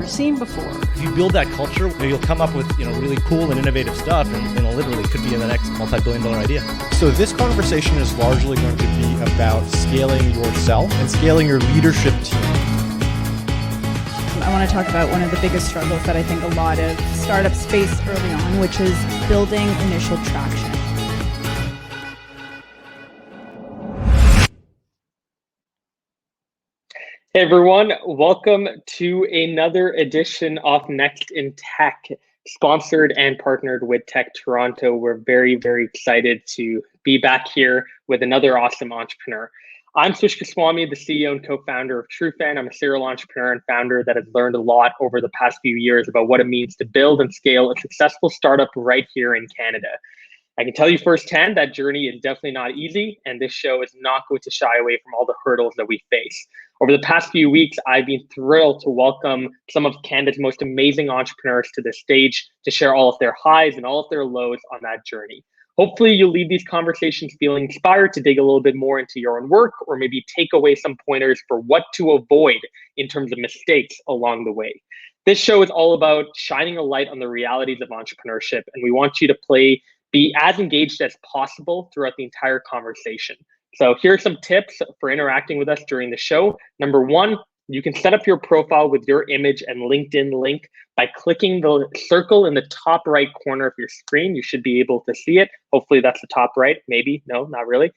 seen before. If you build that culture, you'll come up with really cool and innovative stuff, and literally could be in the next multi-billion-dollar idea. So this conversation is largely going to be about scaling yourself and scaling your leadership team. I want to talk about one of the biggest struggles that I think a lot of startups face early on, which is building initial traction. Hey everyone, welcome to another edition of Next in Tech, sponsored and partnered with Tech Toronto. We're very, very excited to be back here with another awesome entrepreneur. I'm Swish Goswami, the CEO and co-founder of Trufan. I'm a serial entrepreneur and founder that has learned a lot over the past few years about what it means to build and scale a successful startup right here in Canada. I can tell you firsthand that journey is definitely not easy, and this show is not going to shy away from all the hurdles that we face. Over the past few weeks, I've been thrilled to welcome some of Canada's most amazing entrepreneurs to the stage to share all of their highs and all of their lows on that journey. Hopefully, you'll leave these conversations feeling inspired to dig a little bit more into your own work, or maybe take away some pointers for what to avoid in terms of mistakes along the way. This show is all about shining a light on the realities of entrepreneurship, and we want you to be as engaged as possible throughout the entire conversation. So here are some tips for interacting with us during the show. Number one, you can set up your profile with your image and LinkedIn link by clicking the circle in the top right corner of your screen. You should be able to see it. Hopefully that's the top right, maybe, no, not really.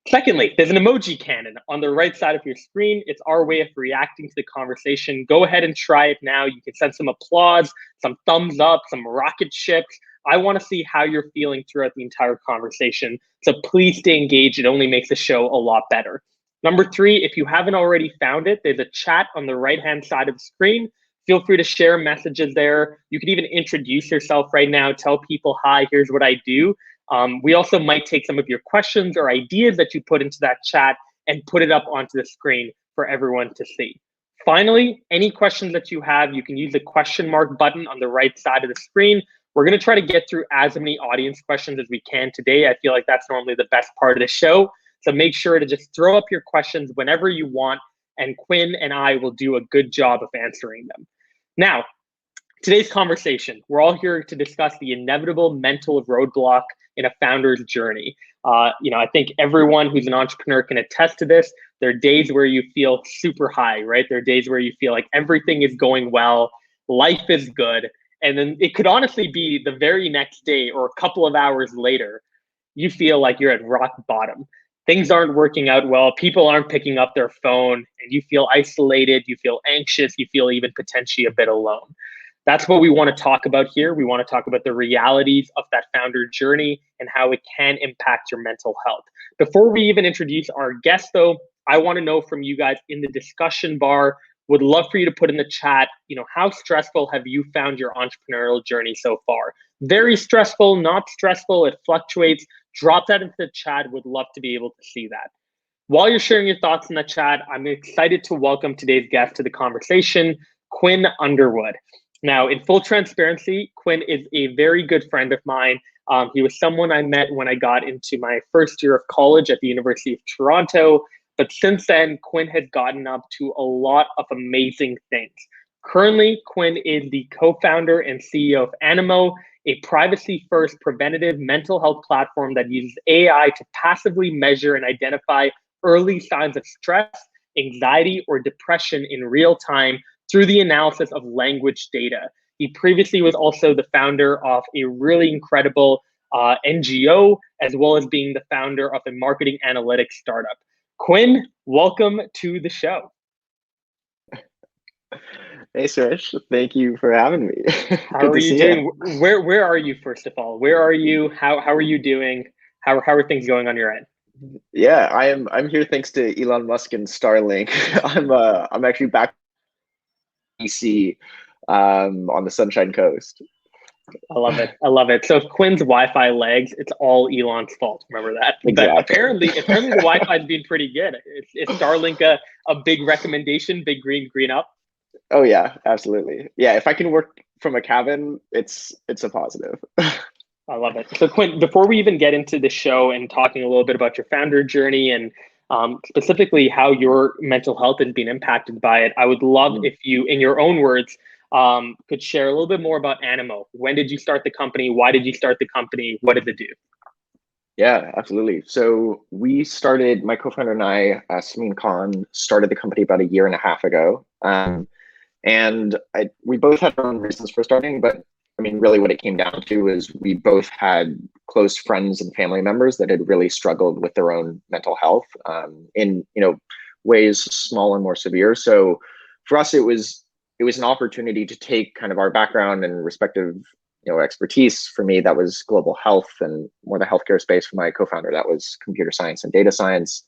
Secondly, there's an emoji cannon on the right side of your screen. It's our way of reacting to the conversation. Go ahead and try it now. You can send some applause, some thumbs up, some rocket ships. I want to see how you're feeling throughout the entire conversation. So please stay engaged. It only makes the show a lot better. Number three, if you haven't already found it, there's a chat on the right-hand side of the screen. Feel free to share messages there. You can even introduce yourself right now. Tell people, hi, here's what I do. We also might take some of your questions or ideas that you put into that chat and put it up onto the screen for everyone to see. Finally, any questions that you have, you can use the question mark button on the right side of the screen. We're going to try to get through as many audience questions as we can today. I feel like that's normally the best part of the show. So make sure to just throw up your questions whenever you want, and Quinn and I will do a good job of answering them. Now, today's conversation, we're all here to discuss the inevitable mental roadblock in a founder's journey. I think everyone who's an entrepreneur can attest to this. There are days where you feel super high, right? There are days where you feel like everything is going well, life is good. And then it could honestly be the very next day or a couple of hours later, you feel like you're at rock bottom. Things aren't working out well. People aren't picking up their phone, and you feel isolated. You feel anxious. You feel even potentially a bit alone. That's what we want to talk about here. We want to talk about the realities of that founder journey and how it can impact your mental health. Before we even introduce our guest, though, I want to know from you guys in the discussion bar. Would love for you to put in the chat, how stressful have you found your entrepreneurial journey so far? Very stressful, not stressful, it fluctuates. Drop that into the chat. Would love to be able to see that. While you're sharing your thoughts in the chat, I'm excited to welcome today's guest to the conversation, Quinn Underwood. Now, in full transparency, Quinn is a very good friend of mine. He was someone I met when I got into my first year of college at the University of Toronto. But since then, Quinn has gotten up to a lot of amazing things. Currently, Quinn is the co-founder and CEO of Animo, a privacy-first preventative mental health platform that uses AI to passively measure and identify early signs of stress, anxiety, or depression in real time through the analysis of language data. He previously was also the founder of a really incredible NGO, as well as being the founder of a marketing analytics startup. Quinn, welcome to the show. Hey, Swish. Thank you for having me. How are you doing? Where are you, first of all? Where are you? How are you doing? How are things going on your end? Yeah, I'm here thanks to Elon Musk and Starlink. I'm actually back in DC on the Sunshine Coast. I love it. I love it. So if Quinn's Wi-Fi lags, it's all Elon's fault. Remember that. Exactly. But apparently the Wi-Fi has been pretty good. Is Starlink a big recommendation? Big green up? Oh yeah, absolutely. Yeah, if I can work from a cabin, it's a positive. I love it. So Quinn, before we even get into the show and talking a little bit about your founder journey and specifically how your mental health has been impacted by it, I would love if you, in your own words, could share a little bit more about Animo. When did you start the company? Why did you start the company? What does it do? Yeah, absolutely. So we started, my co-founder and I, Samin Khan, started the company about a year and a half ago. We both had our own reasons for starting, but I mean, really what it came down to is we both had close friends and family members that had really struggled with their own mental health in, ways small and more severe. So for us, it was an opportunity to take kind of our background and respective expertise. For me, that was global health and more the healthcare space. For my co-founder, that was computer science and data science,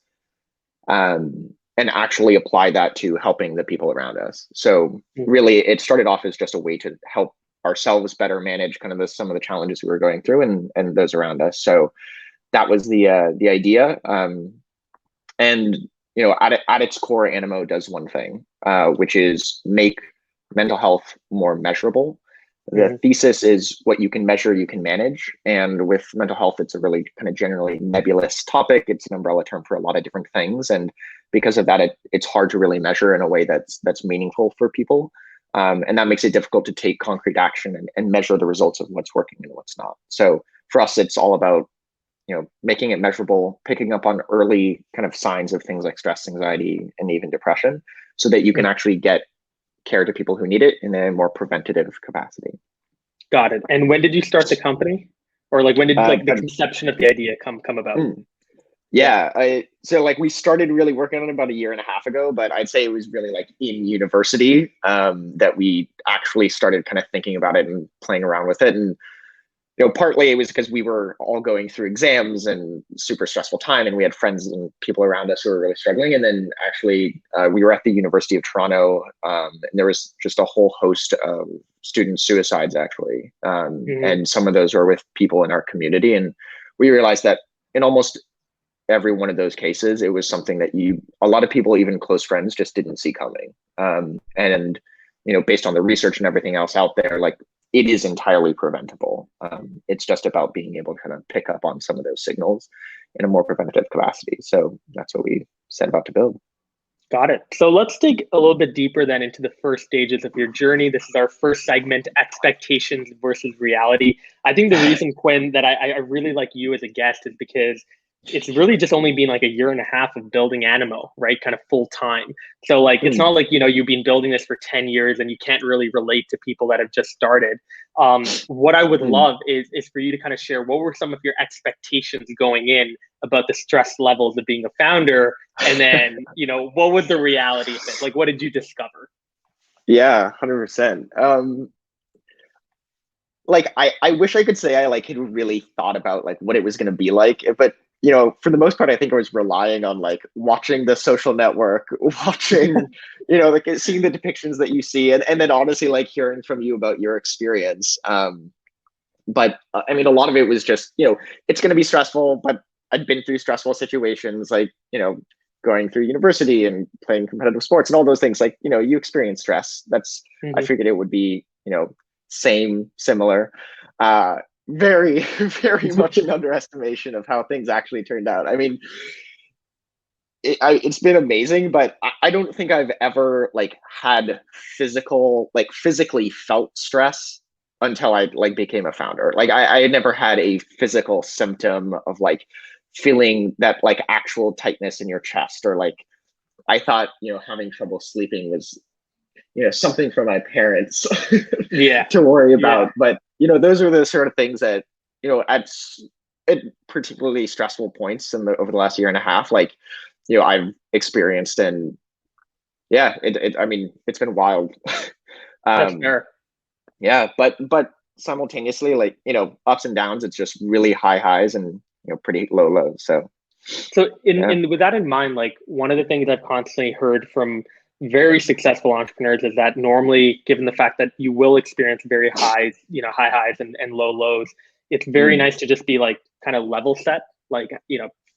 and actually apply that to helping the people around us. So really, it started off as just a way to help ourselves better manage kind of some of the challenges we were going through and those around us. So that was the idea. And at its core, Animo does one thing, which is make mental health more measurable. The thesis is what you can measure, you can manage. And with mental health, it's a really kind of generally nebulous topic. It's an umbrella term for a lot of different things. And because of that, it's hard to really measure in a way that's meaningful for people. And that makes it difficult to take concrete action and measure the results of what's working and what's not. So for us, it's all about, making it measurable, picking up on early kind of signs of things like stress, anxiety, and even depression, so that you can actually get care to people who need it in a more preventative capacity. Got it. And when did you start the company? Or like when did the conception of the idea come about? So we started really working on it about a year and a half ago, but I'd say it was really like in university that we actually started kind of thinking about it and playing around with it. And partly it was because we were all going through exams and super stressful time, and we had friends and people around us who were really struggling. And then actually we were at the University of Toronto, and there was just a whole host of student suicides actually. And some of those were with people in our community. And we realized that in almost every one of those cases, it was something that a lot of people, even close friends, just didn't see coming. And based on the research and everything else out there, it is entirely preventable. It's just about being able to kind of pick up on some of those signals in a more preventative capacity. So that's what we set about to build. Got it. So let's dig a little bit deeper then into the first stages of your journey. This is our first segment, expectations versus reality. I think the reason, Quinn, that I really like you as a guest is because it's really just only been like a year and a half of building Animo, right? Kind of full time. So it's not like, you've been building this for 10 years and you can't really relate to people that have just started. What I would love is for you to kind of share, what were some of your expectations going in about the stress levels of being a founder? And then, what was the reality of it? What did you discover? Yeah, 100%. I wish I could say I had really thought about what it was going to be like, but for the most part, I think I was relying on watching The Social Network, watching, seeing the depictions that you see, and then honestly hearing from you about your experience. But I mean, a lot of it was just, it's going to be stressful, but I'd been through stressful situations, going through university and playing competitive sports and all those things. You experience stress. That's, I figured it would be, similar. Very, very much an underestimation of how things actually turned out. I mean, it's been amazing, but I don't think I've ever had physically felt stress until I having a founder. I had never had a physical symptom of feeling that actual tightness in your chest, or I thought having trouble sleeping was something for my parents to worry about. But those are the sort of things that at particularly stressful points over the last year and a half, I've experienced. And I mean, it's been wild. That's fair. Yeah, but simultaneously, ups and downs. It's just really high highs and pretty low lows. So with that in mind, one of the things I've constantly heard from very successful entrepreneurs is that normally, given the fact that you will experience very highs, high highs and low lows, it's very nice to just be kind of level set,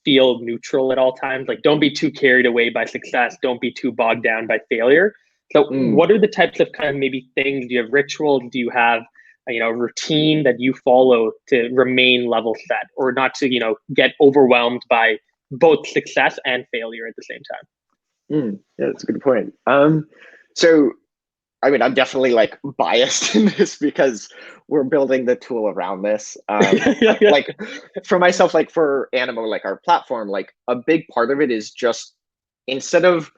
feel neutral at all times. Don't be too carried away by success. Don't be too bogged down by failure. So what are the types of kind of maybe things? Do you have rituals? Do you have routine that you follow to remain level set, or not to get overwhelmed by both success and failure at the same time? Yeah, that's a good point. So I mean, I'm definitely like biased in this because we're building the tool around this. Like for myself, like for Animo, like our platform, like a big part of it is just instead of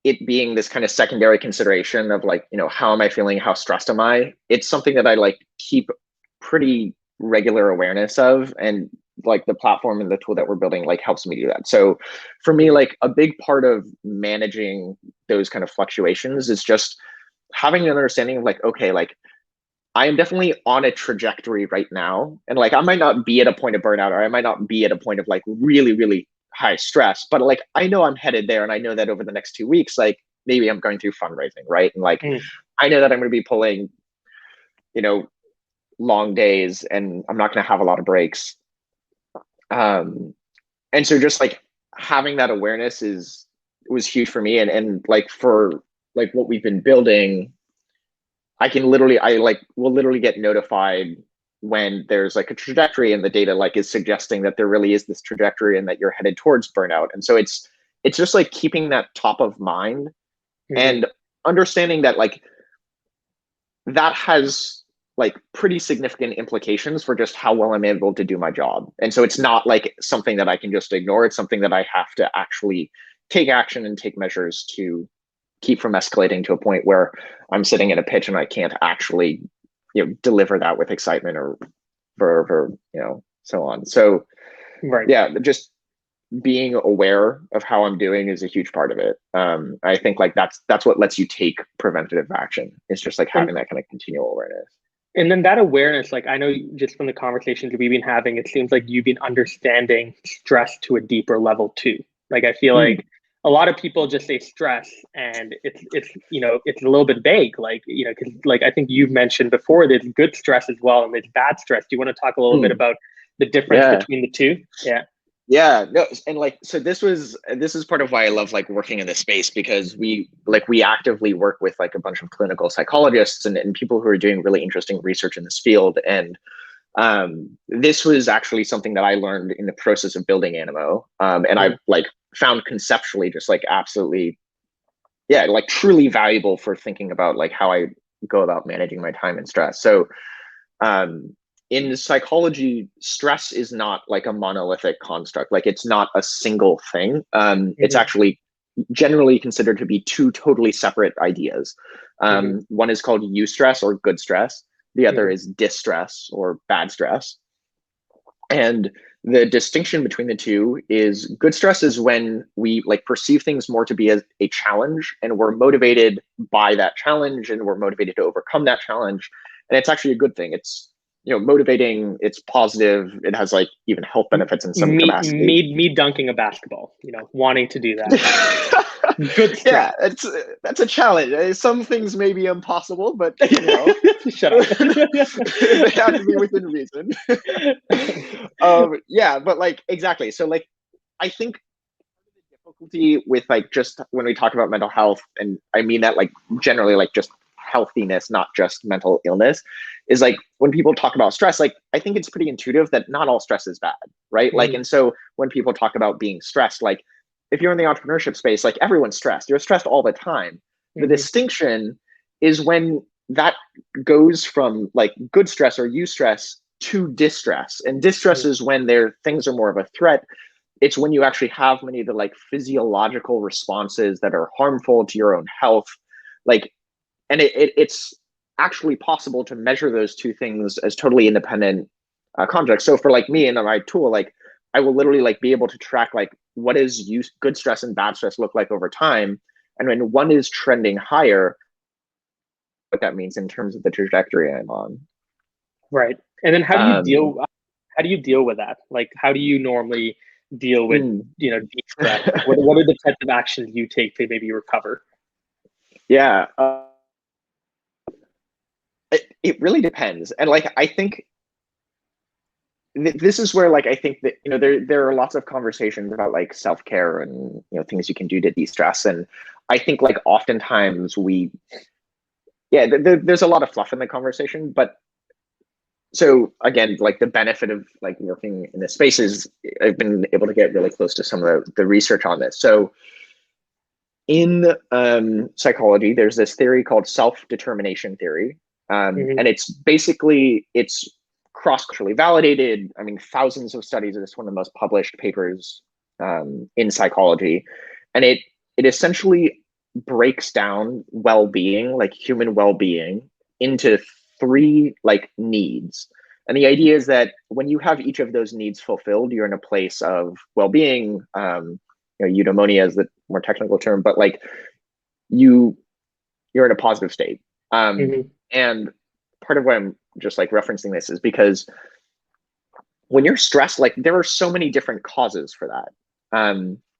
it being this kind of secondary consideration of like, how am I feeling? How stressed am I? It's something that I like keep pretty regular awareness of. And like the platform and the tool that we're building like helps me do that. So for me, like a big part of managing those kind of fluctuations is just having an understanding of like, okay, like I am definitely on a trajectory right now. And like, I might not be at a point of burnout, or I might not be at a point of like really, really high stress, but like, I know I'm headed there. And I know that over the next 2 weeks, like maybe I'm going through fundraising, right? And like, I know that I'm going to be pulling, long days and I'm not going to have a lot of breaks. And so just like having that awareness was huge for me. And like for like what we've been building, I will literally get notified when there's like a trajectory and the data like is suggesting that there really is this trajectory and that you're headed towards burnout. And so it's just like keeping that top of mind and understanding that like that has like pretty significant implications for just how well I'm able to do my job. And so it's not like something that I can just ignore. It's something that I have to actually take action and take measures to keep from escalating to a point where I'm sitting in a pitch and I can't actually, deliver that with excitement or verve or, so on. So yeah, just being aware of how I'm doing is a huge part of it. I think like that's what lets you take preventative action. It's just like having that kind of continual awareness. And then that awareness, like I know just from the conversations we've been having, it seems like you've been understanding stress to a deeper level too. Like I feel like a lot of people just say stress and it's it's a little bit vague, like, because like I think you've mentioned before, there's good stress as well and there's bad stress. Do you want to talk a little bit about the difference between the two? Yeah, no, and like, so this is part of why I love like working in this space, because we actively work with like a bunch of clinical psychologists and people who are doing really interesting research in this field. And this was actually something that I learned in the process of building Animo. And I like found conceptually just like absolutely, like truly valuable for thinking about like how I go about managing my time and stress. So, in psychology, stress is not like a monolithic construct. Like it's not a single thing. It's actually generally considered to be two totally separate ideas. One is called eustress or good stress. The other is distress or bad stress. And the distinction between the two is good stress is when we like perceive things more to be as a challenge and we're motivated by that challenge and we're motivated to overcome that challenge. And it's actually a good thing. It's motivating, it's positive, it has like even health benefits in some capacity. Me dunking a basketball, wanting to do that. Good stuff. Yeah, that's a challenge. Some things may be impossible, but shut up. they have to be within reason. Yeah, but like exactly. So like I think the difficulty with like just when we talk about mental health, and I mean that like generally like just healthiness, not just mental illness, is like when people talk about stress, like I think it's pretty intuitive that not all stress is bad, right? Like, and so when people talk about being stressed, like if you're in the entrepreneurship space, like everyone's stressed, you're stressed all the time. The distinction is when that goes from like good stress or eustress to distress. And distress is when things are more of a threat. It's when you actually have many of the like physiological responses that are harmful to your own health. Like, and it's actually possible to measure those two things as totally independent constructs. So for like me and my tool, like I will literally like be able to track like what is good stress and bad stress look like over time. And when one is trending higher, what that means in terms of the trajectory I'm on. Right. And then how do you deal with that? Like how do you normally deal with deep stress? What are the types of actions you take to maybe recover? Yeah. It really depends. And like, I think this is where like, I think that, there are lots of conversations about like self-care and, things you can do to de-stress. And I think like oftentimes there's a lot of fluff in the conversation, but so again, like the benefit of like working in this space is I've been able to get really close to some of the research on this. So in psychology, there's this theory called self-determination theory. And it's basically, it's cross-culturally validated. I mean, thousands of studies. It's one of the most published papers in psychology. And it essentially breaks down well-being, like human well-being, into three like needs. And the idea is that when you have each of those needs fulfilled, you're in a place of well-being. Eudaimonia is the more technical term, but like you're in a positive state. And part of why I'm just like referencing this is because when you're stressed, like there are so many different causes for that.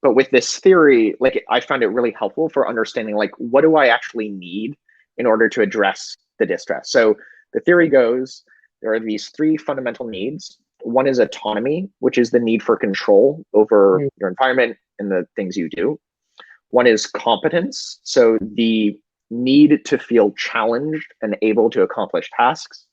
But with this theory, like I found it really helpful for understanding like what do I actually need in order to address the distress. So the theory goes, there are these three fundamental needs. One is autonomy, which is the need for control over your environment and the things you do. One is competence, so the need to feel challenged and able to accomplish tasks.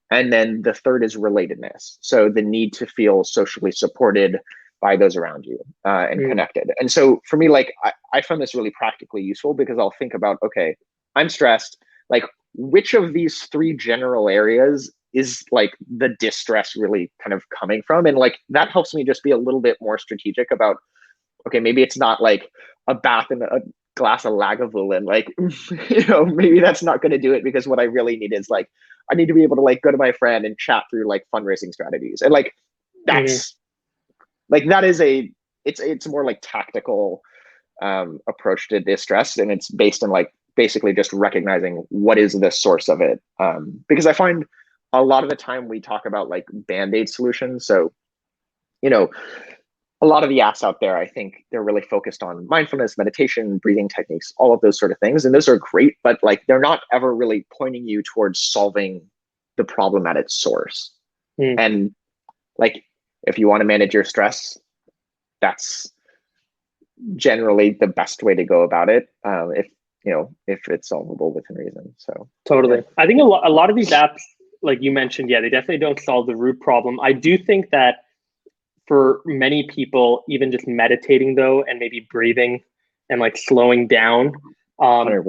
And then the third is relatedness, so the need to feel socially supported by those around you and connected. And so for me, like I found this really practically useful because I'll think about, okay, I'm stressed, like which of these three general areas is like the distress really kind of coming from? And like that helps me just be a little bit more strategic about, okay, maybe it's not like a bath and a glass of Lagavulin, like, maybe that's not going to do it, because what I really need is like, I need to be able to like go to my friend and chat through like fundraising strategies. And like, that's like, that is it's more like tactical approach to distress. And it's based on like basically just recognizing what is the source of it. Because I find a lot of the time we talk about like Band-Aid solutions. So, a lot of the apps out there, I think they're really focused on mindfulness, meditation, breathing techniques, all of those sort of things. And those are great, but like they're not ever really pointing you towards solving the problem at its source. And like, if you want to manage your stress, that's generally the best way to go about it. If it's solvable within reason. So totally. Yeah. I think a lot of these apps, like you mentioned, they definitely don't solve the root problem. I do think that for many people, even just meditating though, and maybe breathing and like slowing down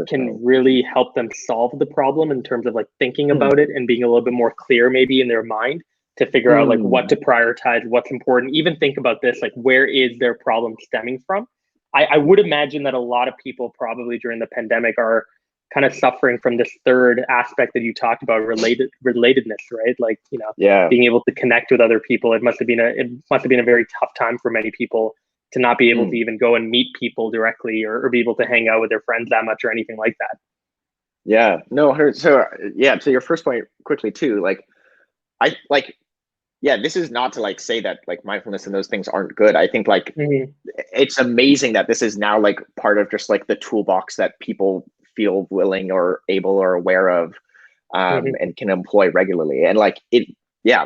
can really help them solve the problem in terms of like thinking about it and being a little bit more clear maybe in their mind to figure out like what to prioritize, what's important. Even think about this, like where is their problem stemming from? I would imagine that a lot of people probably during the pandemic are kind of suffering from this third aspect that you talked about, relatedness, right? Like, being able to connect with other people. It must have been a very tough time for many people to not be able to even go and meet people directly or be able to hang out with their friends that much or anything like that. Yeah, no, so to your first point quickly too, this is not to like say that like mindfulness and those things aren't good. I think like it's amazing that this is now like part of just like the toolbox that people feel willing or able or aware of and can employ regularly. And like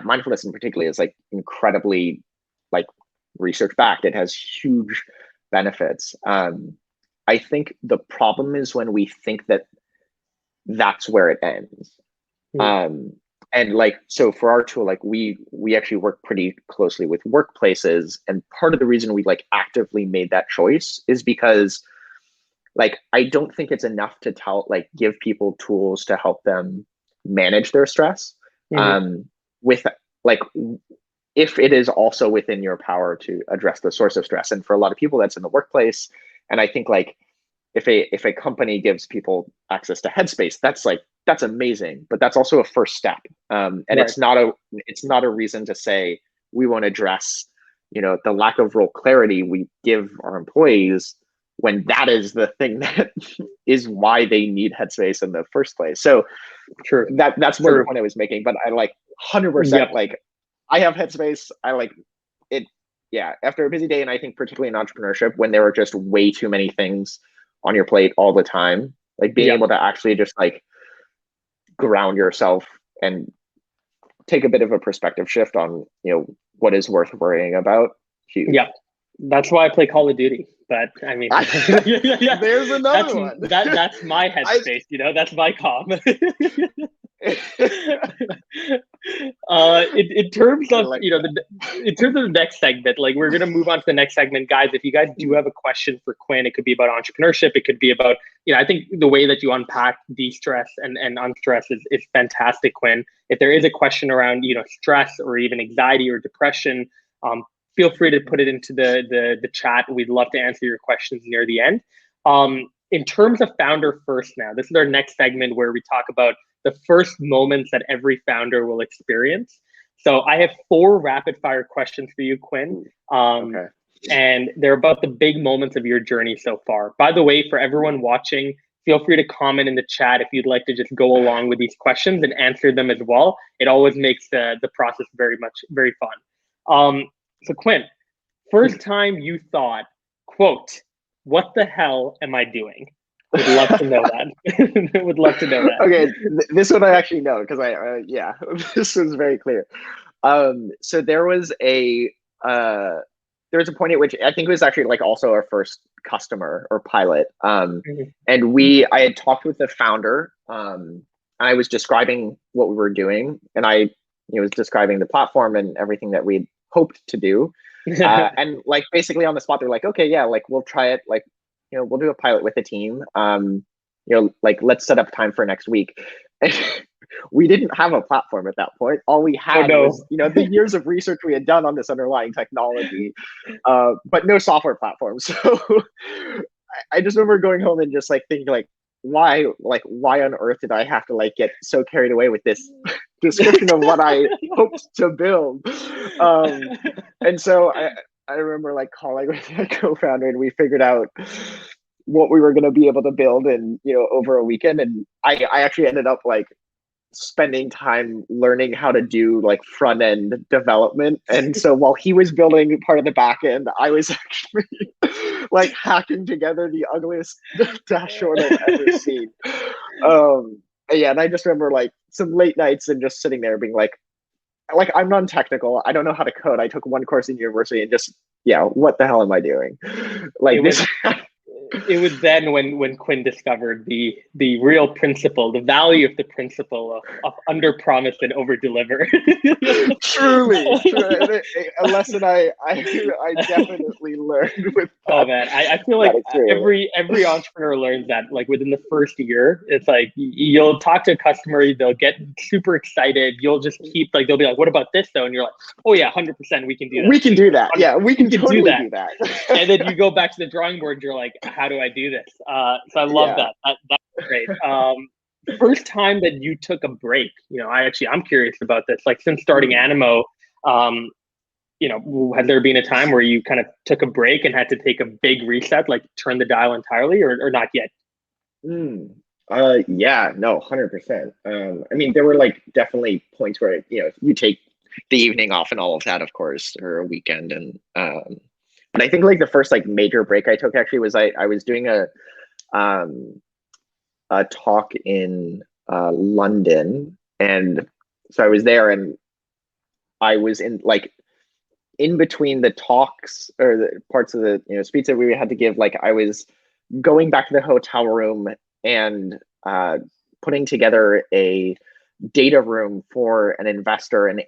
mindfulness in particular is like incredibly like research backed. It has huge benefits. I think the problem is when we think that that's where it ends. And like, so for our tool, like we actually work pretty closely with workplaces. And part of the reason we like actively made that choice is because like, I don't think it's enough to give people tools to help them manage their stress. With like, if it is also within your power to address the source of stress. And for a lot of people that's in the workplace. And I think like, if a company gives people access to Headspace, that's amazing, but that's also a first step. And it's not a reason to say we won't address, the lack of role clarity we give our employees when that is the thing that is why they need Headspace in the first place. So that's more the point I was making, but I like 100% like I have Headspace. I like it. Yeah. After a busy day. And I think particularly in entrepreneurship, when there are just way too many things on your plate all the time, like being able to actually just like ground yourself and take a bit of a perspective shift on, what is worth worrying about. Huge. Yeah. That's why I play Call of Duty. But I mean, there's another one. That's my Headspace, that's my calm. In terms of like in terms of the next segment, like we're gonna move on to the next segment, guys. If you guys do have a question for Quinn, it could be about entrepreneurship. It could be about I think the way that you unpack de-stress and unstress is fantastic, Quinn. If there is a question around stress or even anxiety or depression, feel free to put it into the chat. We'd love to answer your questions near the end. In terms of founder first, now this is our next segment where we talk about the first moments that every founder will experience. So I have 4 rapid fire questions for you, Quinn. okay. And they're about the big moments of your journey so far. By the way, for everyone watching, feel free to comment in the chat if you'd like to just go along with these questions and answer them as well. It always makes the process very fun. So Quinn, first time you thought, quote, "What the hell am I doing?" Would love to know that. Would love to know that. Okay, this one I actually know because yeah, this was very clear. So there was a point at which I think it was actually like also our first customer or pilot. And I had talked with the founder. I was describing what we were doing, and I was describing the platform and everything that we'd hoped to do. And like basically on the spot, they're like, okay, yeah, like we'll try it, like we'll do a pilot with the team. Like let's set up time for next week. And we didn't have a platform at that point. All we had was the years of research we had done on this underlying technology, but no software platform. So I just remember going home and just like thinking like, why on earth did I have to like get so carried away with this description of what I hoped to build? And so I remember like calling with my co-founder, and we figured out what we were going to be able to build in over a weekend. And I actually ended up like spending time learning how to do like front end development. And so while he was building part of the back end, I was actually like hacking together the ugliest dashboard I've ever seen. Yeah, and I just remember like some late nights and just sitting there being like I'm non-technical. I don't know how to code. I took one course in university and just what the hell am I doing? Like it was then when Quinn discovered the real principle, the value of the principle of under promise and over deliver. Truly, a lesson I definitely learned with that. Oh man, I feel like every entrepreneur learns that like within the first year. It's like you'll talk to a customer, they'll get super excited. You'll just keep like they'll be like, "What about this though?" And you're like, "Oh yeah, 100%, we can do that. We can do that. Yeah, we can totally do that." And then you go back to the drawing board and you're like, "How do I do this?" So I love that. That's great. First time that you took a break, I'm curious about this. Like since starting Animo, had there been a time where you kind of took a break and had to take a big reset, like turn the dial entirely, or not yet? Yeah, no, 100%. I mean, there were like definitely points where you take the evening off and all of that, of course, or a weekend, and but I think like the first like major break I took actually was I was doing a talk in London, and so I was there, and I was in between the talks or the parts of the speech that we had to give. Like I was going back to the hotel room and putting together a data room for an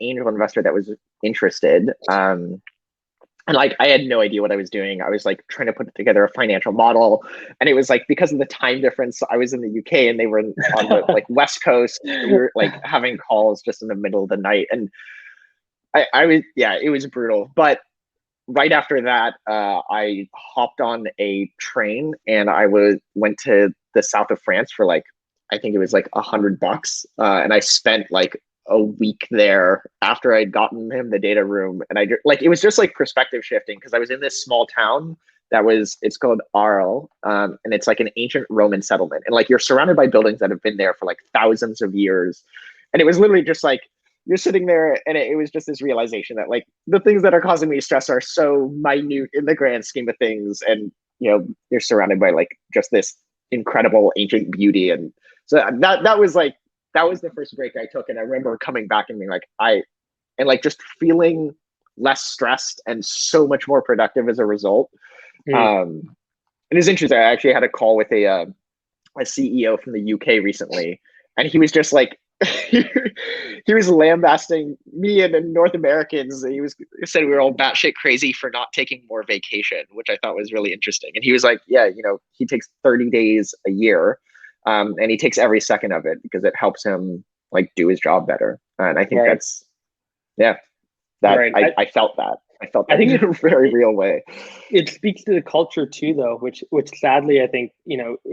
angel investor that was interested. And like I had no idea what I was doing. I was like trying to put together a financial model, and it was like because of the time difference, I was in the UK and they were on the like West Coast. We were like having calls just in the middle of the night, and I was it was brutal. But right after that, I hopped on a train and I went to the south of France for like I think it was like $100, and I spent like a week there after I'd gotten him the data room. And it was just like perspective shifting because I was in this small town it's called Arles, and it's like an ancient Roman settlement, and like you're surrounded by buildings that have been there for like thousands of years, and it was literally just like you're sitting there, and it was just this realization that like the things that are causing me stress are so minute in the grand scheme of things, and you're surrounded by like just this incredible ancient beauty. And so that was the first break I took, and I remember coming back and being like just feeling less stressed and so much more productive as a result. And it's interesting. I actually had a call with a CEO from the UK recently, and he was just like he was lambasting me and North Americans. He said we were all batshit crazy for not taking more vacation, which I thought was really interesting. And he was like, yeah, he takes 30 days a year, and he takes every second of it because it helps him like do his job better. And I think that's, yeah, that Right. I felt that. I felt that I think in a very real way. it speaks to the culture too, though, which sadly I think,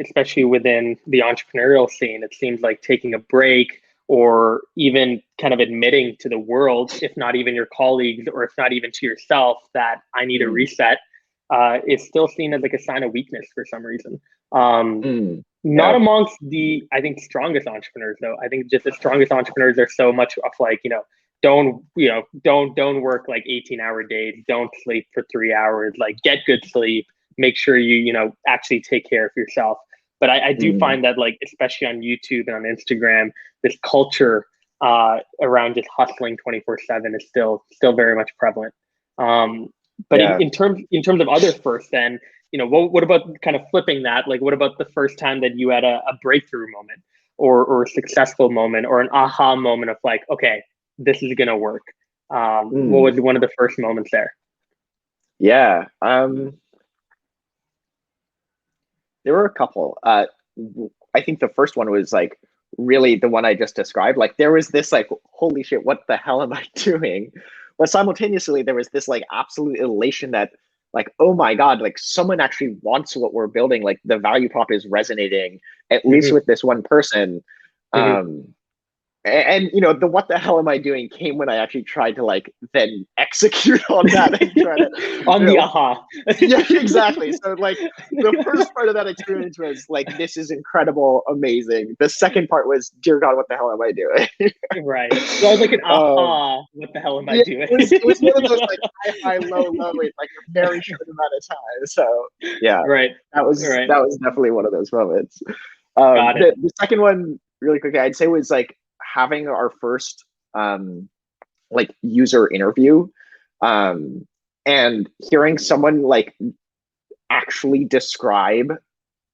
especially within the entrepreneurial scene, it seems like taking a break or even kind of admitting to the world, if not even your colleagues or if not even to yourself, that I need a reset, is still seen as like a sign of weakness for some reason. Not amongst the, I think, strongest entrepreneurs though. I think just the strongest entrepreneurs are so much of like, don't work like 18-hour days, don't sleep for 3 hours, like get good sleep, make sure you actually take care of yourself. But I do find that, like, especially on YouTube and on Instagram, this culture around just hustling 24/7 is still very much prevalent. But in terms of other firsts, then, what about kind of flipping that? Like, what about the first time that you had a breakthrough moment or a successful moment or an aha moment of like, okay, this is gonna work? What was one of the first moments there? Yeah. There were a couple. I think the first one was like really the one I just described. Like there was this like, holy shit, what the hell am I doing? But simultaneously, there was this like absolute elation that like, oh my God, like someone actually wants what we're building. Like the value prop is resonating, at least with this one person. And the what the hell am I doing came when I actually tried to like then execute on that and try to on the aha. Yeah, exactly. So like the first part of that experience was like, this is incredible, amazing. The second part was, dear God, what the hell am I doing? Right. So I was like an aha, what the hell am I doing? It was one of those like high, low, low in like a very short amount of time. So yeah, right. That was definitely one of those moments. Got it. The second one, really quickly, I'd say was like having our first like user interview, and hearing someone like actually describe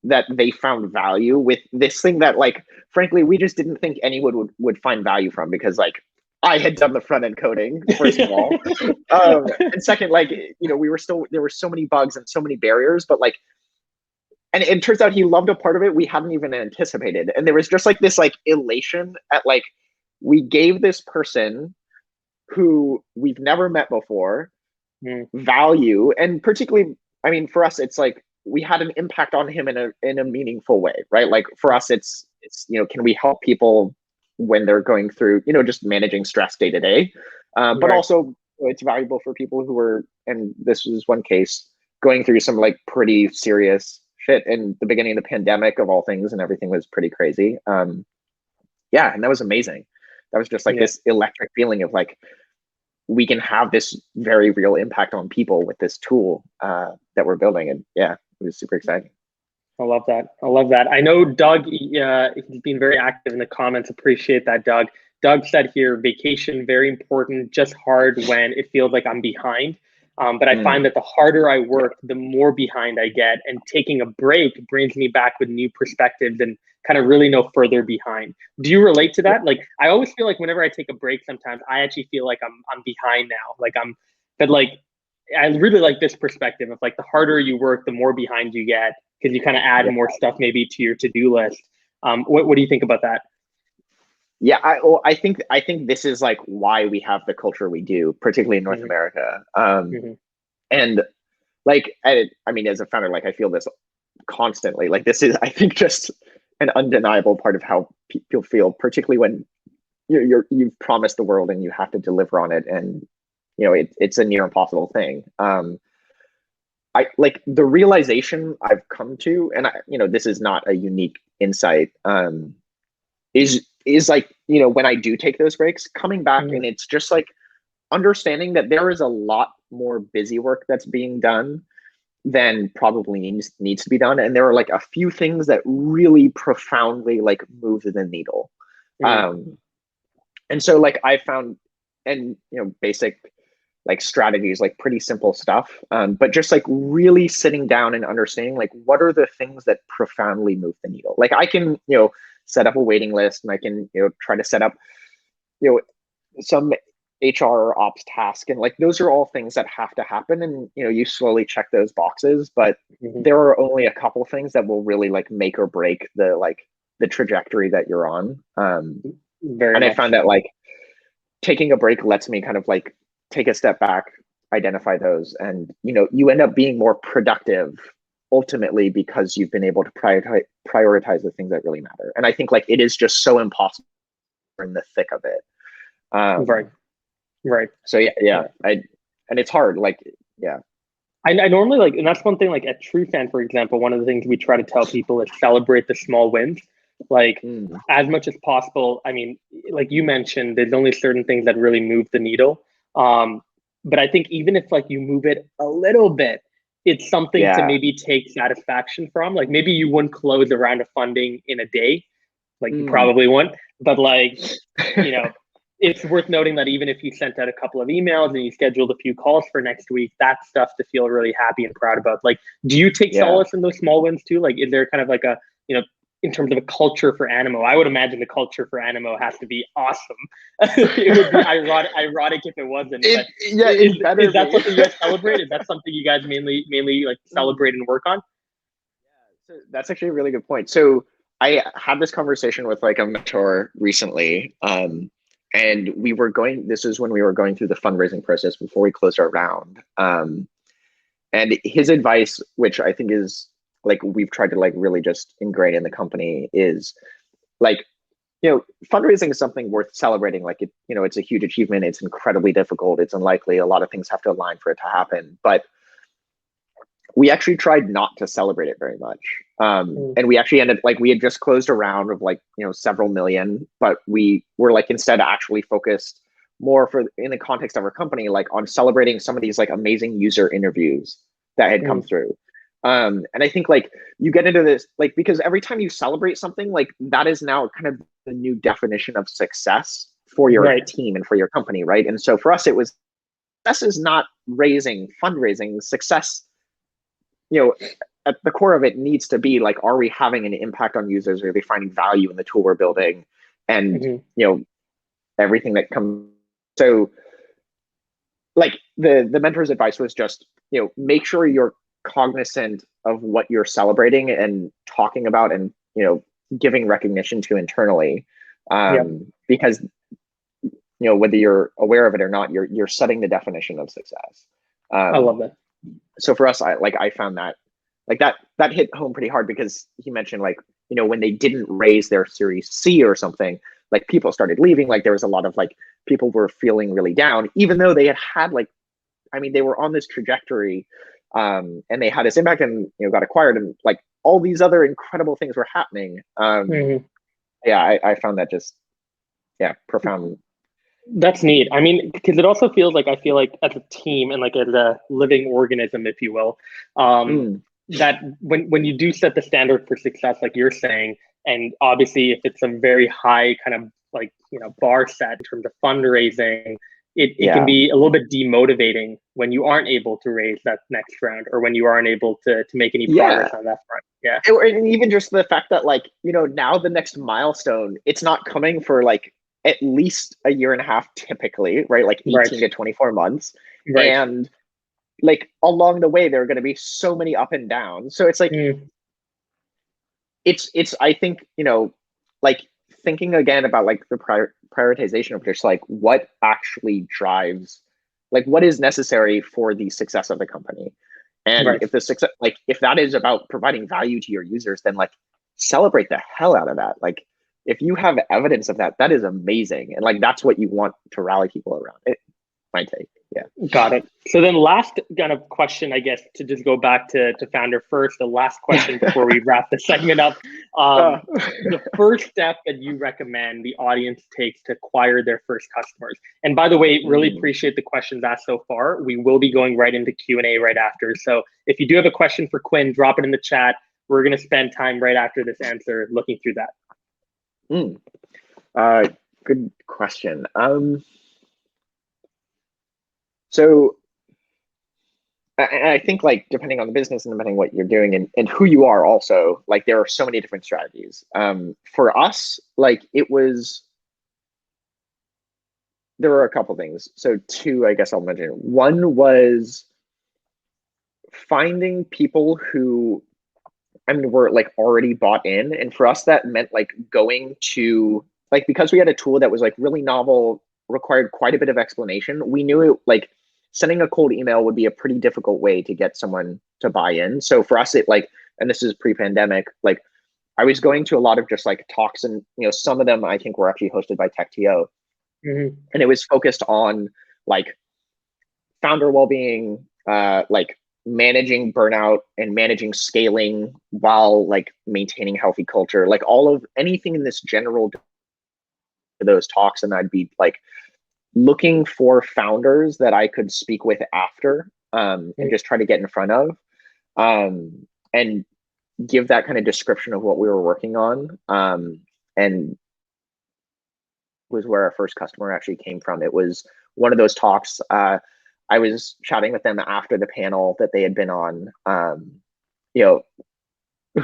that they found value with this thing that like frankly we just didn't think anyone would find value from, because like I had done the front end coding, first of all. And second, like, there were so many bugs and so many barriers, but like, and it turns out he loved a part of it we hadn't even anticipated. And there was just like this like elation at like, we gave this person who we've never met before value. And particularly, I mean, for us, it's like we had an impact on him in a meaningful way, right? Like for us, it's can we help people when they're going through, just managing stress day to day? But also it's valuable for people who are, and this was one case, going through some like pretty serious shit in the beginning of the pandemic of all things, and everything was pretty crazy. And that was amazing. That was just like this electric feeling of like, we can have this very real impact on people with this tool that we're building. And it was super exciting. I love that. I know Doug, he's been very active in the comments. Appreciate that, Doug. Doug said here, vacation, very important, just hard when it feels like I'm behind. But I find that the harder I work, the more behind I get, and taking a break brings me back with new perspectives and kind of really no further behind. Do you relate to that? Like, I always feel like whenever I take a break, sometimes I actually feel like I'm behind now. But I really like this perspective of like, the harder you work, the more behind you get, because you kind of add more stuff maybe to your to-do list. What do you think about that? Yeah, I think this is like why we have the culture we do, particularly in North America. And like, I mean, as a founder, like I feel this constantly. Like this is, I think, just an undeniable part of how people feel, particularly when you've promised the world and you have to deliver on it, and it's a near impossible thing. I like the realization I've come to, and this is not a unique insight. Is like, when I do take those breaks, coming back, and it's just like understanding that there is a lot more busy work that's being done than probably needs to be done. And there are like a few things that really profoundly like move the needle. And so like I found, and basic like strategies, like pretty simple stuff, but just like really sitting down and understanding like what are the things that profoundly move the needle. Like I can set up a waiting list, and I can, try to set up, some HR ops task. And like, those are all things that have to happen. And, you slowly check those boxes, but there are only a couple things that will really like make or break the trajectory that you're on. And I found that like taking a break lets me kind of like take a step back, identify those, and you end up being more productive ultimately because you've been able to prioritize the things that really matter. And I think like it is just so impossible in the thick of it. Right. So yeah. And it's hard. Like, yeah. I normally like, and that's one thing, like at Trufan, for example, one of the things we try to tell people is celebrate the small wins, like as much as possible. I mean, like you mentioned, there's only certain things that really move the needle. But I think even if like you move it a little bit, it's something to maybe take satisfaction from. Like maybe you wouldn't close a round of funding in a day, like you probably won't, but like, it's worth noting that even if you sent out a couple of emails and you scheduled a few calls for next week, that's stuff to feel really happy and proud about. Like, do you take solace in those small wins too? Like, is there kind of like a, in terms of a culture for Animo? I would imagine the culture for Animo has to be awesome. It would be ironic if it wasn't. Is that something you guys celebrate? Is that something you guys mainly like celebrate and work on? So that's actually a really good point. So I had this conversation with like a mentor recently. And this is when we were going through the fundraising process before we closed our round. And his advice, which I think is like, we've tried to like really just ingrain in the company, is like, fundraising is something worth celebrating. Like it's a huge achievement. It's incredibly difficult. It's unlikely. A lot of things have to align for it to happen. But we actually tried not to celebrate it very much. And we actually ended, like, we had just closed a round of like, several million, but we were like, instead actually focused more in the context of our company, like on celebrating some of these like amazing user interviews that had come through. And I think like you get into this, like, because every time you celebrate something, like that is now kind of the new definition of success for your team and for your company. Right. And so for us, it was, success is not fundraising. Success, at the core of it needs to be like, are we having an impact on users? Are they finding value in the tool we're building? And, everything that comes. So like the mentor's advice was just, make sure you're cognizant of what you're celebrating and talking about and, giving recognition to internally. Because, whether you're aware of it or not, you're setting the definition of success. I love that. So for us, I found that like that hit home pretty hard, because he mentioned like, when they didn't raise their Series C or something, like people started leaving. Like there was a lot of like, people were feeling really down, even though they had like, I mean, they were on this trajectory, and they had this impact and, got acquired, and like all these other incredible things were happening. I found that just, profound. That's neat. I mean, because it also feels like, I feel like as a team and like as a living organism, if you will, that when you do set the standard for success, like you're saying, and obviously if it's a very high kind of like, bar set in terms of fundraising, it can be a little bit demotivating when you aren't able to raise that next round, or when you aren't able to make any progress on that front. Yeah. And even just the fact that like, now the next milestone, it's not coming for like at least a year and a half, typically, right? Like 18 to 24 months. Right. And like along the way, there are going to be so many up and downs. So it's like, it's, I think, like thinking again about like the prioritization of just like what actually drives, like what is necessary for the success of the company. And if the success, like if that is about providing value to your users, then like celebrate the hell out of that. Like if you have evidence of that, that is amazing. And like, that's what you want to rally people around. My take. Yeah. Got it. So then last kind of question, I guess, to just go back to founder first, the last question before we wrap the segment up. The first step that you recommend the audience takes to acquire their first customers. And by the way, really appreciate the questions asked so far. We will be going right into Q&A right after. So if you do have a question for Quinn, drop it in the chat. We're going to spend time right after this answer looking through that. Good question. So I think like depending on the business and depending what you're doing and who you are also, like there are so many different strategies. For us, like there were a couple things. So two, I guess I'll mention. One was finding people who, I mean, were like already bought in. And for us, that meant like going to, like, because we had a tool that was like really novel, required quite a bit of explanation. We knew it, like sending a cold email would be a pretty difficult way to get someone to buy in. So for us, it like, and this is pre-pandemic, like I was going to a lot of just like talks, and some of them I think were actually hosted by TechTO. And it was focused on like founder well-being, like managing burnout and managing scaling while like maintaining healthy culture, like all of anything in this general those talks. And I'd be like looking for founders that I could speak with after, and just try to get in front of, and give that kind of description of what we were working on. And was where our first customer actually came from. It was one of those talks. I was chatting with them after the panel that they had been on,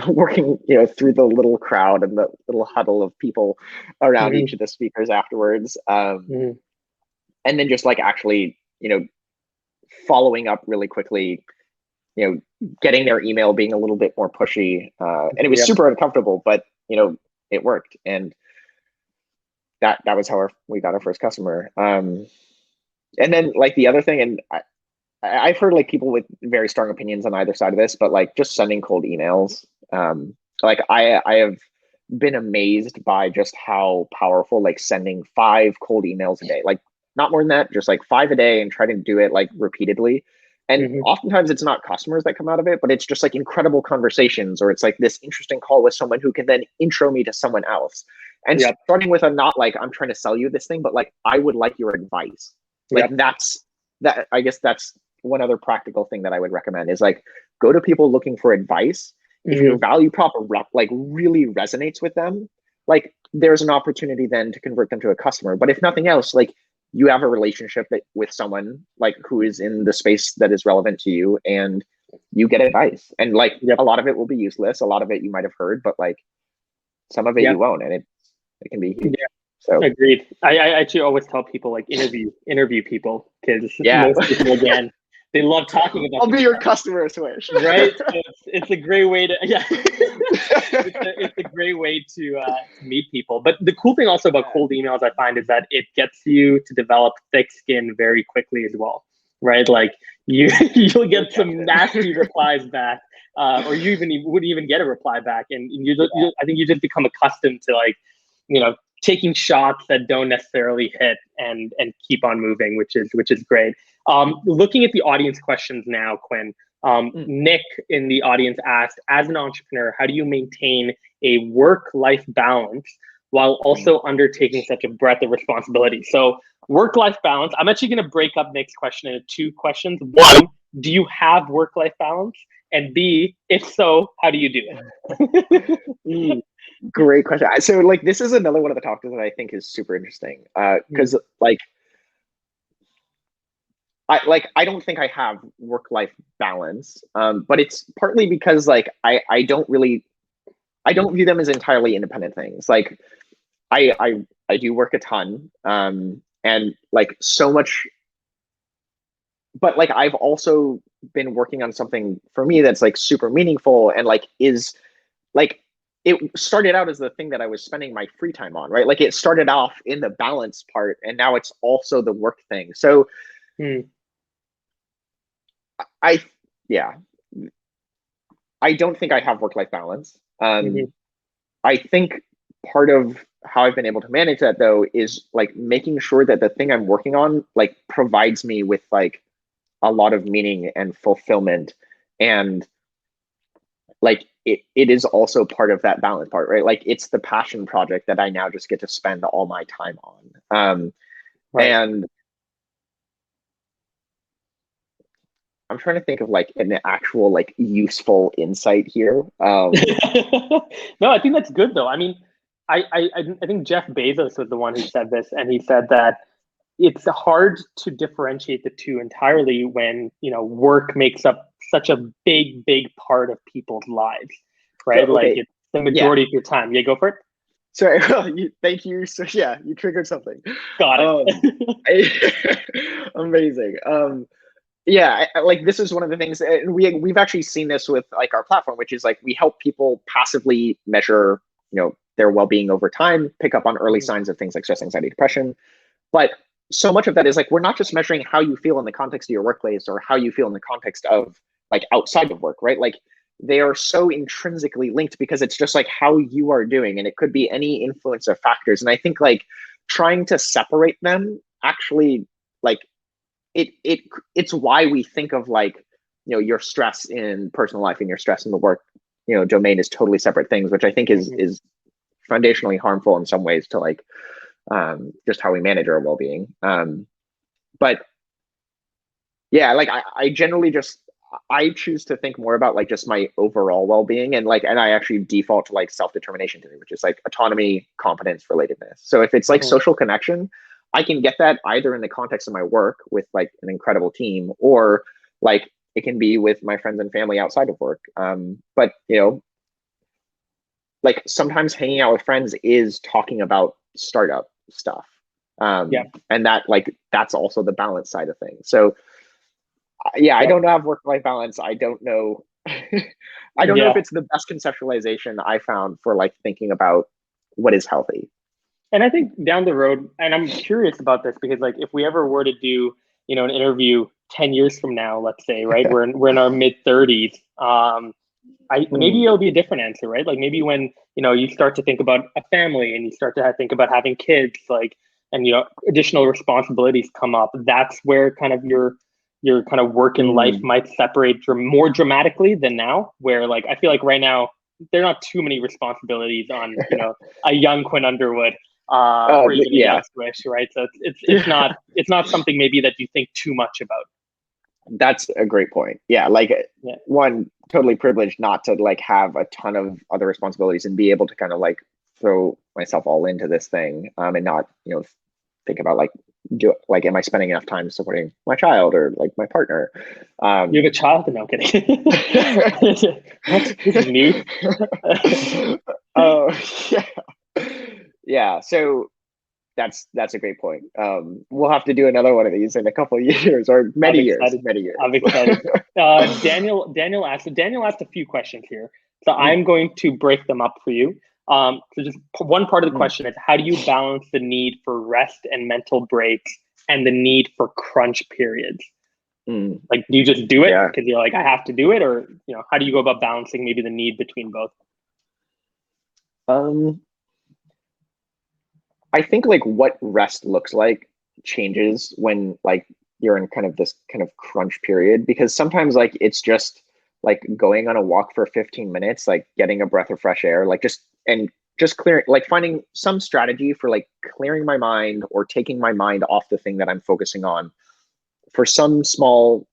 working, through the little crowd and the little huddle of people around each of the speakers afterwards. And then just like actually, following up really quickly, getting their email, being a little bit more pushy. And it was super uncomfortable, but, it worked. And that was how we got our first customer. And then like the other thing, and I've heard like people with very strong opinions on either side of this, but like just sending cold emails. Like I have been amazed by just how powerful like sending 5 cold emails a day, like not more than that, just like 5 a day, and try to do it like repeatedly. And oftentimes it's not customers that come out of it, but it's just like incredible conversations, or it's like this interesting call with someone who can then intro me to someone else. And starting with a not like I'm trying to sell you this thing, but like I would like your advice. Like that. I guess that's one other practical thing that I would recommend is like go to people looking for advice. If your value prop like really resonates with them, like there's an opportunity then to convert them to a customer. But if nothing else, like you have a relationship with someone like who is in the space that is relevant to you, and you get advice. And like a lot of it will be useless. A lot of it you might have heard, but like some of it you won't, and it can be huge. So agreed. I actually always tell people like interview people, because most people, again, they love talking about. I'll be your customer, Swish. Right? So it's a great way to it's a great way to meet people. But the cool thing also about cold emails, I find, is that it gets you to develop thick skin very quickly as well, right? Like you'll get some nasty replies back, or you wouldn't even get a reply back, and I think you just become accustomed to like taking shots that don't necessarily hit and keep on moving, which is great. Looking at the audience questions now, Quinn, Nick in the audience asked, as an entrepreneur, how do you maintain a work-life balance while also undertaking such a breadth of responsibility? So work-life balance, I'm actually going to break up Nick's question into 2 questions. One, do you have work-life balance? And B, if so, how do you do it? Great question. So like this is another one of the talks that I think is super interesting, because I don't think I have work-life balance, but it's partly because like I don't view them as entirely independent things. Like I do work a ton, and like so much, but like I've also been working on something for me that's like super meaningful, and like is like it started out as the thing that I was spending my free time on, right? Like it started off in the balance part, and now it's also the work thing. So I don't think I have work-life balance. I think part of how I've been able to manage that though is like making sure that the thing I'm working on like provides me with like a lot of meaning and fulfillment, and like it is also part of that balance part, right? Like it's the passion project that I now just get to spend all my time on. And I'm trying to think of like an actual like useful insight here. No, I think that's good though. I mean, I think Jeff Bezos was the one who said this, and he said that it's hard to differentiate the two entirely when, work makes up such a big part of people's lives, right? So, Like okay, it's the majority of your time. Yeah, go for it. sorry. Thank you. So yeah, you triggered something. Got Um, it. Amazing. Yeah, like this is one of the things, and we've actually seen this with like our platform, which is like we help people passively measure, their well-being over time, pick up on early signs of things like stress, anxiety, depression. But so much of that is like we're not just measuring how you feel in the context of your workplace or how you feel in the context of like outside of work, right? Like they are so intrinsically linked because it's just like how you are doing, and it could be any influence of factors. And I think like trying to separate them actually like it's why we think of like your stress in personal life and your stress in the work domain is totally separate things, which I think is foundationally harmful in some ways to like just how we manage our well-being. But yeah, like I generally just I choose to think more about like just my overall well-being, and I actually default to like self-determination theory, which is like autonomy, competence, relatedness. So if it's like social connection, I can get that either in the context of my work with like an incredible team, or like it can be with my friends and family outside of work. But like sometimes hanging out with friends is talking about startup stuff. And that like that's also the balance side of things. So yeah, I don't have work-life balance. I don't know. I don't know if it's the best conceptualization I found for like thinking about what is healthy. And I think down the road, and I'm curious about this because like if we ever were to do, an interview 10 years from now, let's say, right, we're in our mid-30s, maybe it'll be a different answer, right? Like maybe when, you start to think about a family and you start to think about having kids, like, and, additional responsibilities come up, that's where kind of your kind of work and life might separate more dramatically than now, where like, I feel like right now, there are not too many responsibilities on, a young Quinn Underwood, or even a young Swish, right? So it's not something maybe that you think too much about. That's a great point. Yeah, like one, totally privileged not to like have a ton of other responsibilities and be able to kind of like throw myself all into this thing, and not think about like am I spending enough time supporting my child or like my partner? You have a child? No, I'm kidding. What? This is new. Oh yeah. So that's a great point. We'll have to do another one of these in a couple of years or many years. I'm excited. Daniel asked a few questions here. So I'm going to break them up for you. So just one part of the question is, how do you balance the need for rest and mental breaks and the need for crunch periods? Like, do you just do it because you're like, I have to do it? Or, how do you go about balancing maybe the need between both? I think like what rest looks like changes when like you're in kind of this kind of crunch period, because sometimes like it's just like going on a walk for 15 minutes, like getting a breath of fresh air, like just clearing, like finding some strategy for like clearing my mind or taking my mind off the thing that I'm focusing on for some small,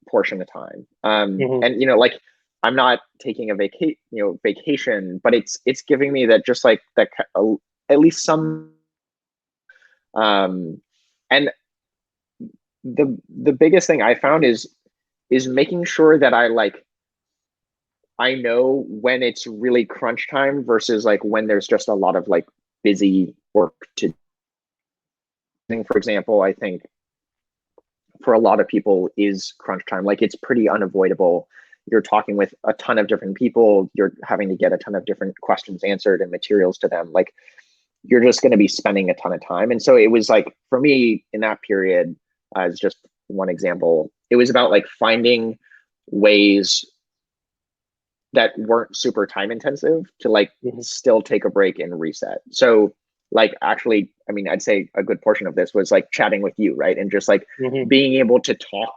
portion of time. And, like I'm not taking a vacation, but it's giving me that just like that at least some, and the biggest thing I found is making sure that I know when it's really crunch time versus like when there's just a lot of like busy work to do. For example, I think for a lot of people is crunch time. Like it's pretty unavoidable. You're talking with a ton of different people. You're having to get a ton of different questions answered and materials to them. Like you're just going to be spending a ton of time. And so it was like, for me in that period, as just one example, it was about like finding ways that weren't super time intensive to like still take a break and reset. So like, actually, I mean, I'd say a good portion of this was like chatting with you, right? And just like being able to talk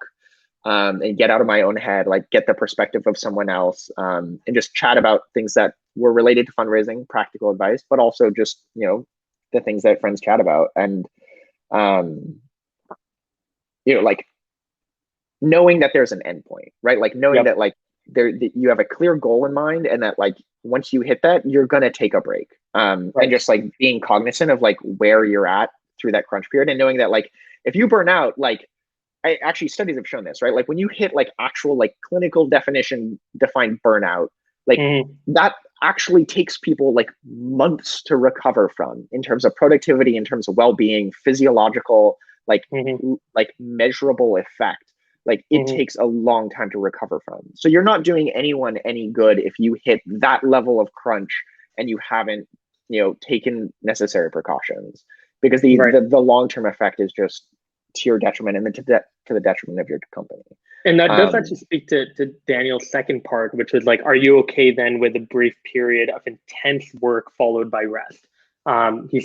and get out of my own head, like get the perspective of someone else, and just chat about things that were related to fundraising, practical advice, but also just, the things that friends chat about. And, like knowing that there's an endpoint, right? Like knowing that like that you have a clear goal in mind, and that like once you hit that, you're going to take a break. And just like being cognizant of like where you're at through that crunch period, and knowing that like if you burn out, like actually studies have shown this, right? Like when you hit like actual like clinical defined burnout, like that actually takes people like months to recover from, in terms of productivity, in terms of well-being, physiological, like like measurable effect. Like it takes a long time to recover from. So you're not doing anyone any good if you hit that level of crunch and you haven't, you know, taken necessary precautions, because the long-term effect is just to your detriment, and then to the detriment of your company. And that does actually speak to Daniel's second part, which was like, are you okay then with a brief period of intense work followed by rest? He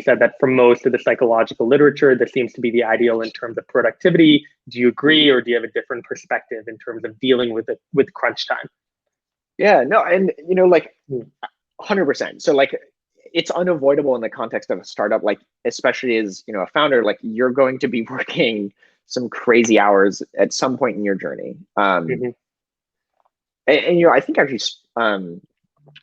said that for most of the psychological literature, this seems to be the ideal in terms of productivity. Do you agree, or do you have a different perspective in terms of dealing with crunch time? Yeah, no, and you know, like 100%. So like it's unavoidable in the context of a startup, like especially as, you know, a founder, like you're going to be working some crazy hours at some point in your journey. And you know, I think actually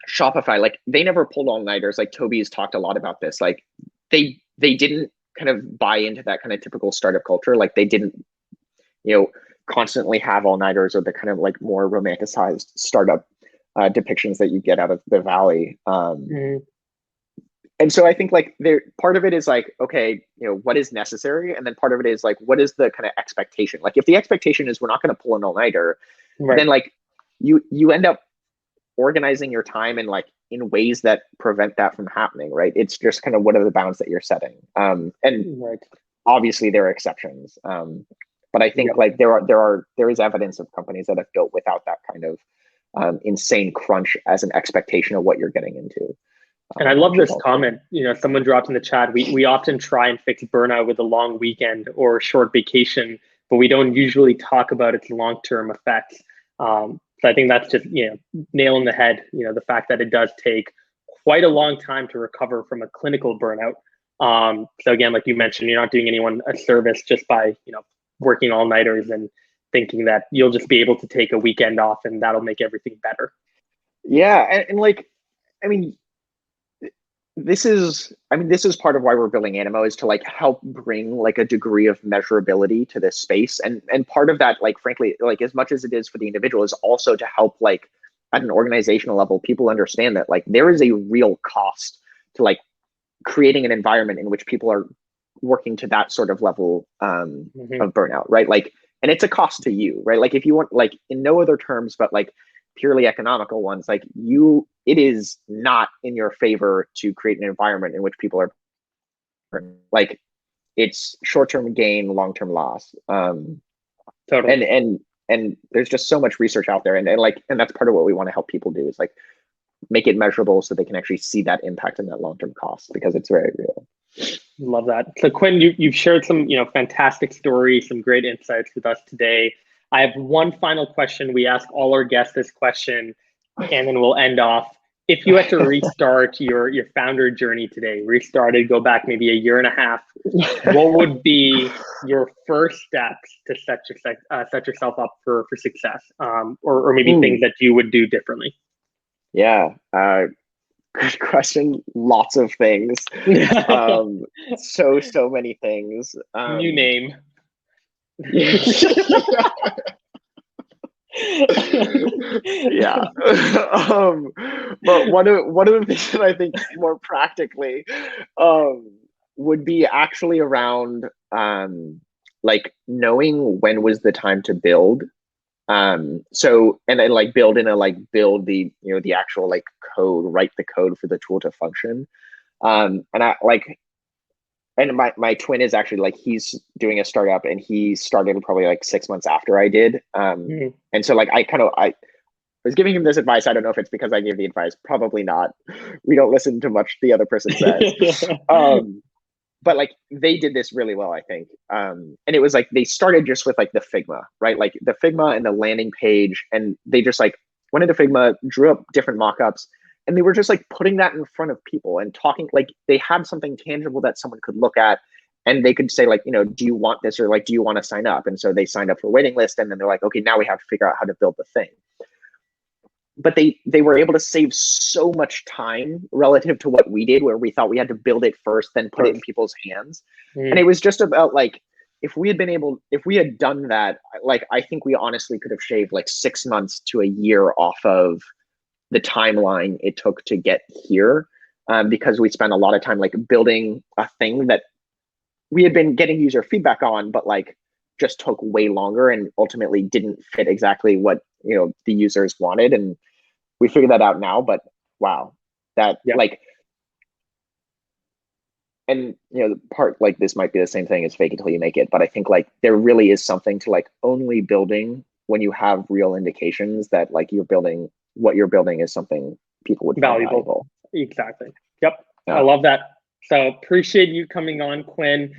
Shopify, like they never pulled all-nighters. Like Toby's talked a lot about this. Like they didn't kind of buy into that kind of typical startup culture. Like they didn't, you know, constantly have all-nighters, or the kind of like more romanticized startup depictions that you get out of the Valley. And so I think like part of it is like, okay, you know, what is necessary? And then part of it is like, what is the kind of expectation? Like if the expectation is we're not going to pull an all-nighter, then like you end up organizing your time in ways that prevent that from happening, right? It's just kind of what are the bounds that you're setting. And obviously there are exceptions. But I think like there is evidence of companies that have built without that kind of insane crunch as an expectation of what you're getting into. And I love this comment. You know, someone dropped in the chat. We often try and fix burnout with a long weekend or a short vacation, but we don't usually talk about its long-term effects. So I think that's just, you know, nail in the head. You know, the fact that it does take quite a long time to recover from a clinical burnout. So again, like you mentioned, you're not doing anyone a service just by, you know, working all-nighters and thinking that you'll just be able to take a weekend off and that'll make everything better. Yeah, and like, I mean, this is part of why we're building Animo, is to like help bring like a degree of measurability to this space. And part of that, like, frankly, like as much as it is for the individual, is also to help like at an organizational level, people understand that like there is a real cost to like creating an environment in which people are working to that sort of level of burnout, right? Like, and it's a cost to you, right? Like if you want, like in no other terms, but like purely economical ones, like it is not in your favor to create an environment in which people are like, it's short-term gain, long-term loss. Totally. And there's just so much research out there, and that's part of what we want to help people do, is like make it measurable so they can actually see that impact and that long-term cost, because it's very real. Love that. So Quinn, you've shared some, you know, fantastic stories, some great insights with us today. I have one final question. We ask all our guests this question, and then we'll end off. If you had to restart your founder journey today, go back maybe a year and a half, what would be your first steps to set yourself up for success, or maybe things that you would do differently? Yeah, good question. Lots of things. So many things. You name. Yeah. But one of the things that I think more practically would be actually around like knowing when was the time to build. So, and then like build the, you know, the actual like code, write the code for the tool to function. And I like, and my twin is actually like, he's doing a startup, and he started probably like 6 months after I did. And so like, I was giving him this advice. I don't know if it's because I gave the advice, probably not. We don't listen to much the other person says. But like they did this really well, I think. And it was like, they started just with like the Figma, right? Like the Figma and the landing page. And they just like went into Figma, drew up different mockups, and they were just like putting that in front of people and talking, like they had something tangible that someone could look at, and they could say like, you know, do you want this, or like, do you want to sign up? And so they signed up for a waiting list, and then they're like, okay, now we have to figure out how to build the thing. but they were able to save so much time relative to what we did, where we thought we had to build it first, then put it in people's hands. And it was just about like, if we had done that, like, I think we honestly could have shaved like 6 months to a year off of the timeline it took to get here, because we spent a lot of time like building a thing that we had been getting user feedback on, but like just took way longer and ultimately didn't fit exactly what, you know, the users wanted. And we figured that out now, but wow, that like, and you know, the part like this might be the same thing as fake it till you make it, but I think like there really is something to like only building when you have real indications that like what you're building is something people would find valuable. Exactly. Yep. Yeah. I love that. So appreciate you coming on, Quinn.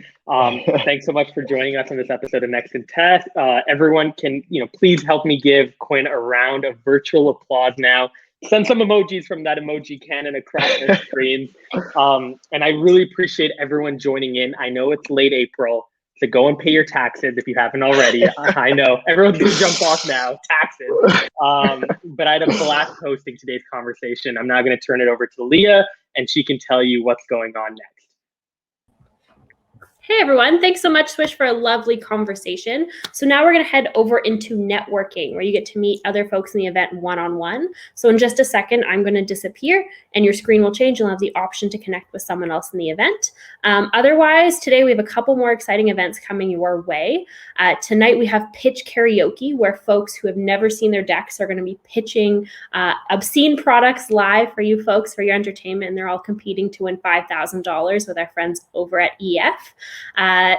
Thanks so much for joining us on this episode of Next in Tech. Everyone can, you know, please help me give Quinn a round of virtual applause now. Send some emojis from that emoji cannon across their screens. And I really appreciate everyone joining in. I know it's late April, so go and pay your taxes if you haven't already. I know everyone's gonna jump off now, taxes. But I had a blast hosting today's conversation. I'm now gonna turn it over to Leah, and she can tell you what's going on next. Hey everyone, thanks so much, Swish, for a lovely conversation. So now we're gonna head over into networking, where you get to meet other folks in the event one-on-one. So in just a second, I'm gonna disappear and your screen will change. You'll have the option to connect with someone else in the event. Otherwise, today we have a couple more exciting events coming your way. Tonight we have pitch karaoke, where folks who have never seen their decks are gonna be pitching obscene products live for you folks for your entertainment, and they're all competing to win $5,000 with our friends over at EF.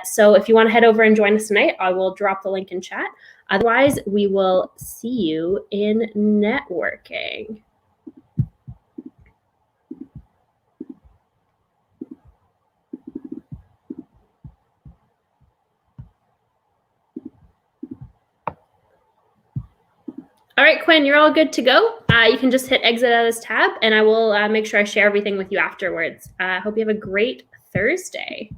So if you want to head over and join us tonight, I will drop the link in chat. Otherwise, we will see you in networking. All right, Quinn, you're all good to go. You can just hit exit out of this tab, and I will make sure I share everything with you afterwards. I hope you have a great Thursday.